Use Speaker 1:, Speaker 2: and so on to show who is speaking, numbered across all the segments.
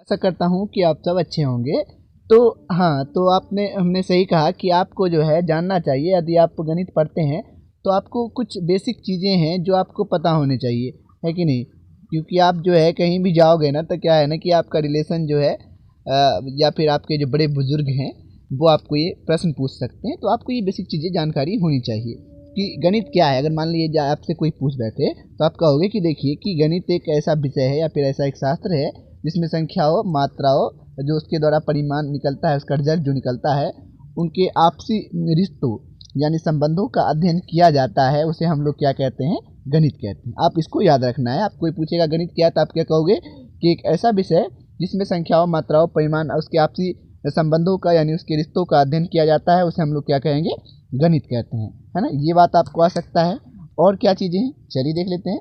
Speaker 1: आशा करता हूँ कि आप सब अच्छे होंगे। तो हाँ, तो हमने सही कहा कि आपको जो है जानना चाहिए, यदि आप गणित पढ़ते हैं तो आपको कुछ बेसिक चीज़ें हैं जो आपको पता होनी चाहिए, है कि नहीं? क्योंकि आप जो है कहीं भी जाओगे ना तो क्या है ना कि आपका रिलेशन जो है या फिर आपके जो बड़े बुज़ुर्ग हैं वो आपको ये प्रश्न पूछ सकते हैं। तो आपको ये बेसिक चीज़ें जानकारी होनी चाहिए कि गणित क्या है। अगर मान लीजिए आपसे कोई पूछ बैठे तो आप कहोगे कि देखिए कि गणित एक ऐसा विषय है या फिर ऐसा एक शास्त्र है जिसमें संख्याओं, मात्राओं, जो उसके द्वारा परिमाण निकलता है, उसका रिजल्ट जो निकलता है, उनके आपसी रिश्तों यानी संबंधों का अध्ययन किया जाता है, उसे हम लोग क्या कहते हैं? गणित कहते हैं। आप इसको याद रखना है। आप कोई पूछेगा गणित क्या है तो आप क्या कहोगे कि एक ऐसा विषय जिसमें संख्याओं, मात्राओं, परिमाण और उसके आपसी संबंधों का यानी उसके रिश्तों का अध्ययन किया जाता है, उसे हम लोग क्या कहेंगे? गणित कहते हैं, है ना? ये बात आपको आ सकता है। और क्या चीज़ें हैं, चलिए देख लेते हैं।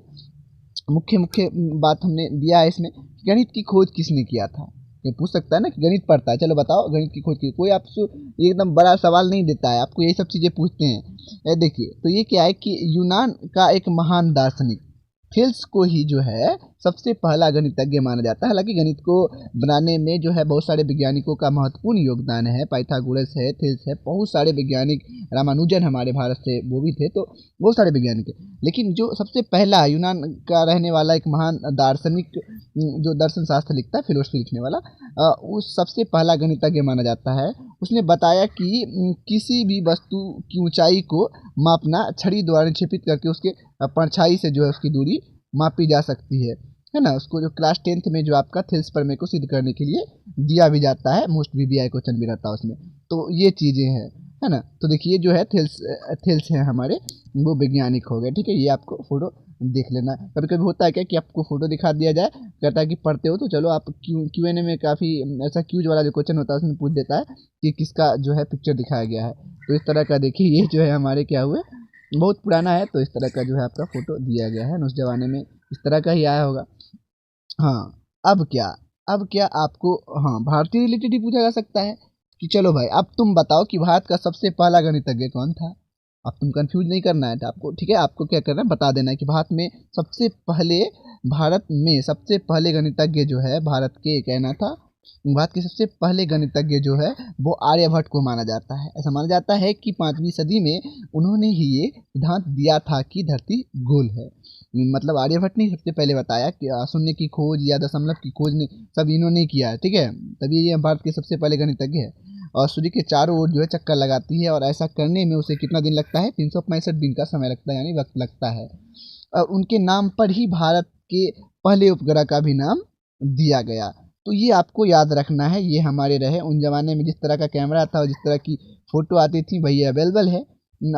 Speaker 1: मुख्य मुख्य बात हमने दिया है इसमें। गणित की खोज किसने किया था? ये पूछ सकता है ना कि गणित पढ़ता है, चलो बताओ गणित की खोज की। कोई आपसे एकदम बड़ा सवाल नहीं देता है, आपको यही सब चीज़ें पूछते हैं। देखिए, तो ये क्या है कि यूनान का एक महान दार्शनिक थेल्स को ही जो है सबसे पहला गणितज्ञ माना जाता है। हालांकि गणित को बनाने में जो है बहुत सारे वैज्ञानिकों का महत्वपूर्ण योगदान है। पाइथागोरस है, थेल्स है, बहुत सारे वैज्ञानिक, रामानुजन हमारे भारत से वो भी थे, तो बहुत सारे वैज्ञानिक है। लेकिन जो सबसे पहला यूनान का रहने वाला एक महान दार्शनिक, जो दर्शन शास्त्र लिखता है, फिलोसफी लिखने वाला, उस सबसे पहला गणितज्ञ माना जाता है। उसने बताया कि किसी भी वस्तु की ऊंचाई को मापना छड़ी द्वारा निक्षेपित करके उसके परछाई से जो है उसकी दूरी मापी जा सकती है ना? उसको जो क्लास 10th में जो आपका थेल्स प्रमेय को सिद्ध करने के लिए दिया भी जाता है, मोस्ट VBI क्वेश्चन भी रहता है उसमें। तो ये चीज़ें हैं, है ना? तो देखिए जो है थेल्स हैं हमारे, वो वैज्ञानिक हो गए, ठीक है? ये आपको फोटो देख लेना। कभी कभी होता है क्या कि आपको फोटो दिखा दिया जाए, कहता है कि पढ़ते हो तो चलो आप Q&A में काफ़ी ऐसा क्यूज वाला जो क्वेश्चन होता है उसमें पूछ देता है कि किसका जो है पिक्चर दिखाया गया है। तो इस तरह का देखिए ये जो है हमारे क्या हुए, बहुत पुराना है, तो इस तरह का जो है आपका फ़ोटो दिया गया है ना, उस ज़माने में इस तरह का ही आया होगा। हाँ, अब क्या अब क्या आपको, हाँ, भारतीय रिलेटेड ही पूछा जा सकता है कि चलो भाई अब तुम बताओ कि भारत का सबसे पहला गणितज्ञ कौन था? अब तुम कंफ्यूज नहीं करना है आपको, ठीक है? आपको क्या करना है, बता देना है कि भारत में सबसे पहले गणितज्ञ जो है भारत के, कहना था भारत के सबसे पहले गणितज्ञ जो है वो आर्यभट्ट को माना जाता है। ऐसा माना जाता है कि 5वीं सदी में उन्होंने ही ये सिद्धांत दिया था कि धरती गोल है। मतलब आर्यभट्ट ने सबसे पहले बताया कि शून्य की खोज या दशमलव की खोज ने सब इन्होंने किया है, ठीक है? तभी ये भारत के सबसे पहले गणितज्ञ है। और सूर्य के चारों ओर जो है चक्कर लगाती है, और ऐसा करने में उसे कितना दिन लगता है? 365 दिन का समय लगता है, यानी वक्त लगता है। उनके नाम पर ही भारत के पहले उपग्रह का भी नाम दिया गया। तो ये आपको याद रखना है। ये हमारे रहे उन जमाने में जिस तरह का कैमरा था और जिस तरह की फ़ोटो आती थी, वही अवेलेबल है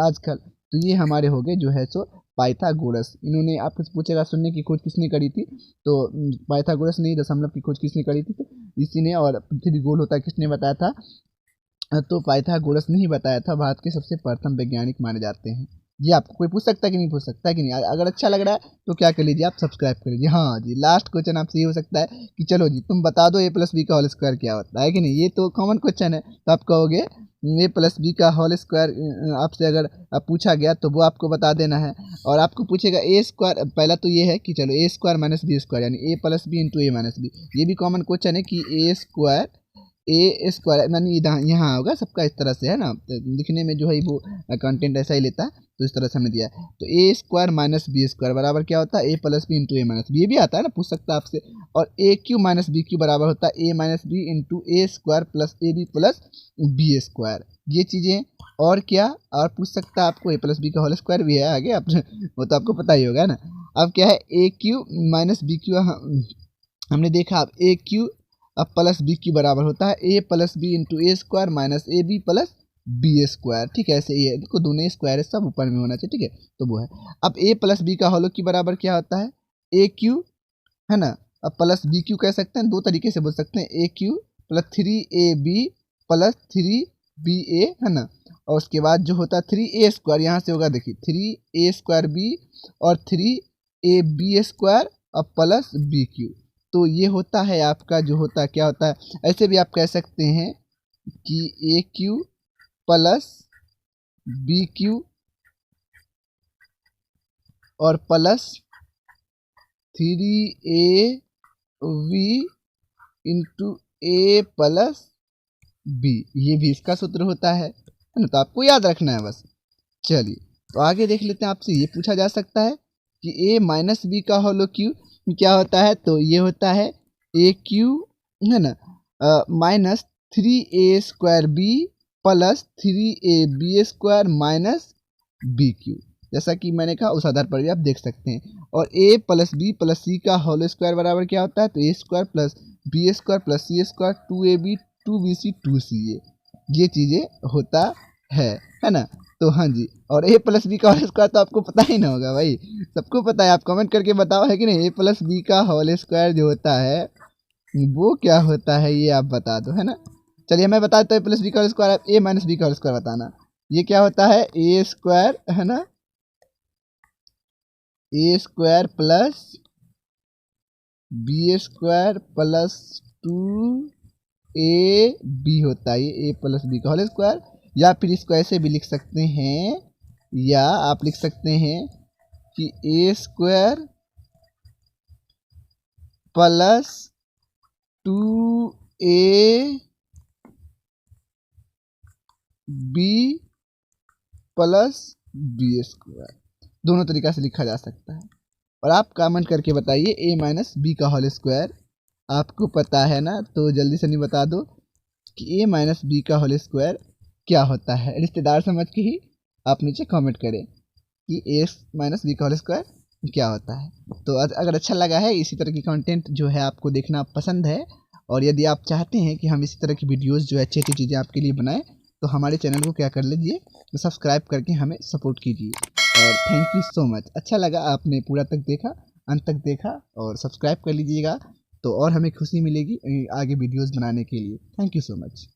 Speaker 1: आजकल। तो ये हमारे हो गए जो है सो पाइथागोरस। इन्होंने आपसे पूछेगा शून्य की खोज किसने करी थी, तो पाइथागोरस ने। दशमलव की खोज किसने करी थी, तो इसी ने। और पृथ्वी गोल होता है किसने बताया था, तो पाइथागोरस ने ही बताया था। भारत के सबसे प्रथम वैज्ञानिक माने जाते हैं। ये आपको कोई पूछ सकता है कि नहीं पूछ सकता है कि नहीं? अगर अच्छा लग रहा है तो क्या कर लीजिए, आप सब्सक्राइब कर लीजिए। हाँ जी, लास्ट क्वेश्चन आपसे ये हो सकता है कि चलो जी तुम बता दो a+b का होल स्क्वायर क्या होता है कि नहीं? ये तो कॉमन क्वेश्चन है। तो आप कहोगे a+b का होल स्क्वायर आपसे अगर पूछा गया तो वो आपको बता देना है। और आपको पूछेगा ए स्क्वायर, पहला तो ये है कि चलो a square minus B square, यानी a+b into a minus B. ये भी कॉमन क्वेश्चन है कि ए स्क्वायर यानी यहाँ होगा सबका, इस तरह से, है ना? तो लिखने में जो है वो कंटेंट ऐसा ही लेता है, तो इस तरह से हमें दिया है। तो ए स्क्वायर माइनस बी स्क्वायर बराबर क्या होता है? a+b into a minus B. ये भी आता है ना, पूछ सकता है आपसे। और a³ माइनस b³ बराबर होता है a minus B into a square plus ab plus B square. ये चीज़ें। और क्या और पूछ सकता है आपको? a+b का होल स्क्वायर भी है आगे, आप वो तो आपको पता ही होगा ना। अब क्या है, a³ माइनस b³ हमने देखा। अब a³ अब प्लस b³ बराबर होता है a+b into a square minus ab plus B square, ठीक है? ऐसे ही है, देखो दोनों स्क्वायर है, सब ऊपर में होना चाहिए, ठीक है? तो वो है। अब a+b का होल की बराबर क्या होता है? a³, है ना? अब प्लस b³ कह सकते हैं, दो तरीके से बोल सकते हैं, a³ plus 3ab plus 3ba, है ना? और उसके बाद जो होता है 3a स्क्वायर, यहाँ से होगा देखिए 3a स्क्वायर b और 3ab स्क्वायर और प्लस b³। तो ये होता है आपका, जो होता है क्या होता है, ऐसे भी आप कह सकते हैं कि a³ प्लस b³ और प्लस 3ab इंटू ए प्लस बी, ये भी इसका सूत्र होता है ना, तो आपको याद रखना है बस। चलिए तो आगे देख लेते हैं, आपसे ये पूछा जा सकता है कि ए माइनस बी का होलो क्यू क्या होता है, तो ये होता है ए क्यू है ना minus 3a² B plus 3ab² minus B cube. जैसा कि मैंने कहा उस आधार पर भी आप देख सकते हैं। और a प्लस बी प्लस सी का होल स्क्वायर बराबर क्या होता है, तो a² plus b² plus c² 2ab 2bc 2ca, ये चीज़ें होता है ना। तो हाँ जी, और a प्लस बी का होल स्क्वायर तो आपको पता ही ना होगा भाई, सबको पता है, आप कमेंट करके बताओ है कि नहीं। a प्लस बी का होल स्क्वायर जो होता है वो क्या होता है, ये आप बता दो, है ना। चलिए मैं बता देता हूँ, a प्लस बी का होल स्क्वायर, आप a माइनस बी का होल स्क्वायर बताना। ये क्या होता है, a² है ना, a² plus b² plus 2ab होता है, ये a प्लस बी का होल स्क्वायर। या फिर इसको ऐसे भी लिख सकते हैं, या आप लिख सकते हैं कि a² plus 2ab plus b², दोनों तरीका से लिखा जा सकता है। और आप कमेंट करके बताइए a माइनस बी का होल स्क्वायर आपको पता है ना, तो जल्दी से नहीं बता दो कि a माइनस बी का होल स्क्वायर क्या होता है। रिश्तेदार समझ के ही आप नीचे कमेंट करें कि a माइनस बी का होल स्क्वायर क्या होता है। तो अगर अच्छा लगा है, इसी तरह की कंटेंट जो है आपको देखना पसंद है, और यदि आप चाहते हैं कि हम इसी तरह की वीडियोस जो अच्छी अच्छी चीज़ें आपके लिए बनाएं, तो हमारे चैनल को क्या कर लीजिए, तो सब्सक्राइब करके हमें सपोर्ट कीजिए। और थैंक यू सो मच, अच्छा लगा आपने पूरा तक देखा, अंत तक देखा, और सब्सक्राइब कर लीजिएगा तो और हमें खुशी मिलेगी आगे वीडियोस बनाने के लिए। Thank you so much.